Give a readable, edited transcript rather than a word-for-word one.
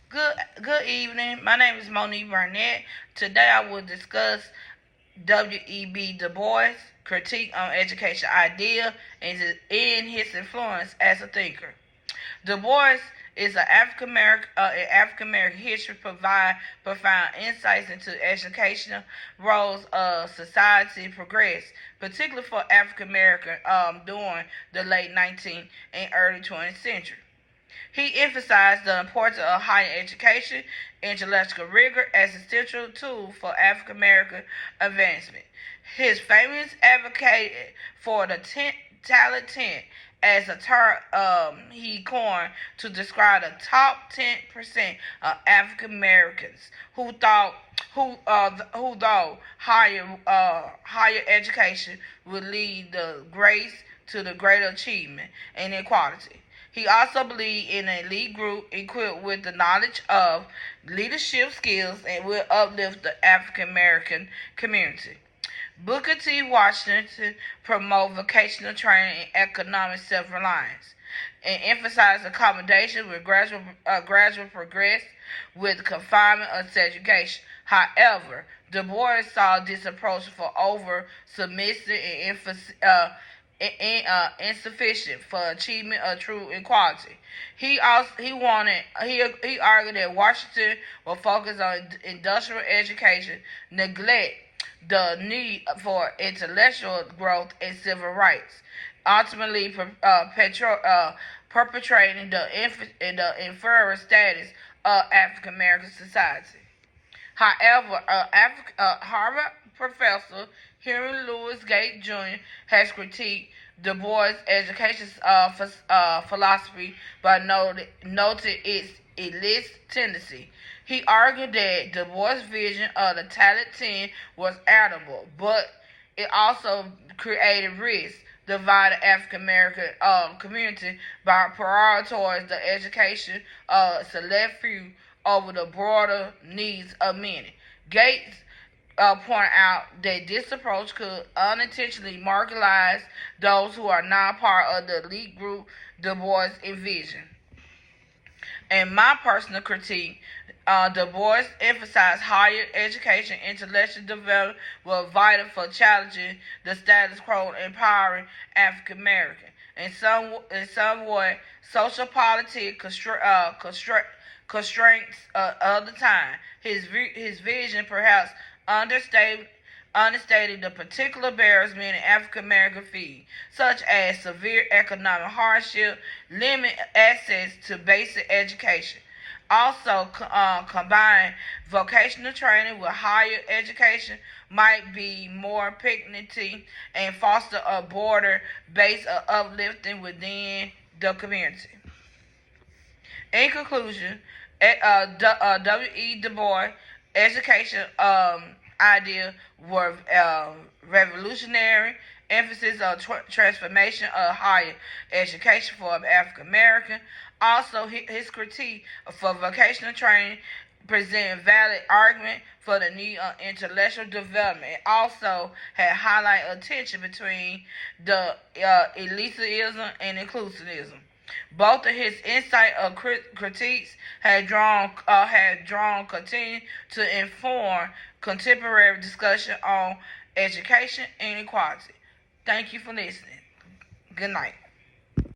Good evening. My name is Monique Burnett. Today I will discuss W.E.B. Du Bois' critique on education idea and his influence as a thinker. Du Bois is an African American history provide profound insights into educational roles of society progress, particularly for African American during the late 19th and early 20th century. He emphasized the importance of higher education, intellectual rigor as a central tool for African American advancement. His famous advocated for the talent tent as a term he coined to describe the top 10% of African Americans who thought higher education would lead the grace to the greater achievement and equality. He also believed in an elite group equipped with the knowledge of leadership skills and will uplift the African American community. Booker T. Washington promoted vocational training and economic self-reliance and emphasized accommodation with gradual progress with confinement of segregation. However, Du Bois saw this approach for over submissive and insufficient for achievement of true equality. He argued that Washington will focus on industrial education, neglect the need for intellectual growth and civil rights, ultimately perpetrating the inferior status of African American society. However, Harvard professor Henry Louis Gates Jr. has critiqued Du Bois' education philosophy but noted its elitist tendency. He argued that Du Bois' vision of the talent team was admirable, but it also created risks, divided African American community by prioritizing the education of select few over the broader needs of many. Gates point out that this approach could unintentionally marginalize those who are not part of the elite group Du Bois envisioned. In my personal critique, Du Bois emphasized higher education, intellectual development was vital for challenging the status quo and empowering African Americans. In some way, social politic constraints of the time. His vision perhaps understated understated the particular barriers many African Americans face, such as severe economic hardship, limited access to basic education. Also, combine vocational training with higher education might be more picnicky and foster a broader base of uplifting within the community. In conclusion, W.E. Du Bois' education idea were revolutionary, emphasis on transformation of higher education for African American. Also, his critique for vocational training present valid argument for the need of intellectual development. It also had highlight a tension between the elitism and inclusivism. Both of his insight of critiques had drawn continue to inform contemporary discussion on education and equality. Thank you for listening. Good night.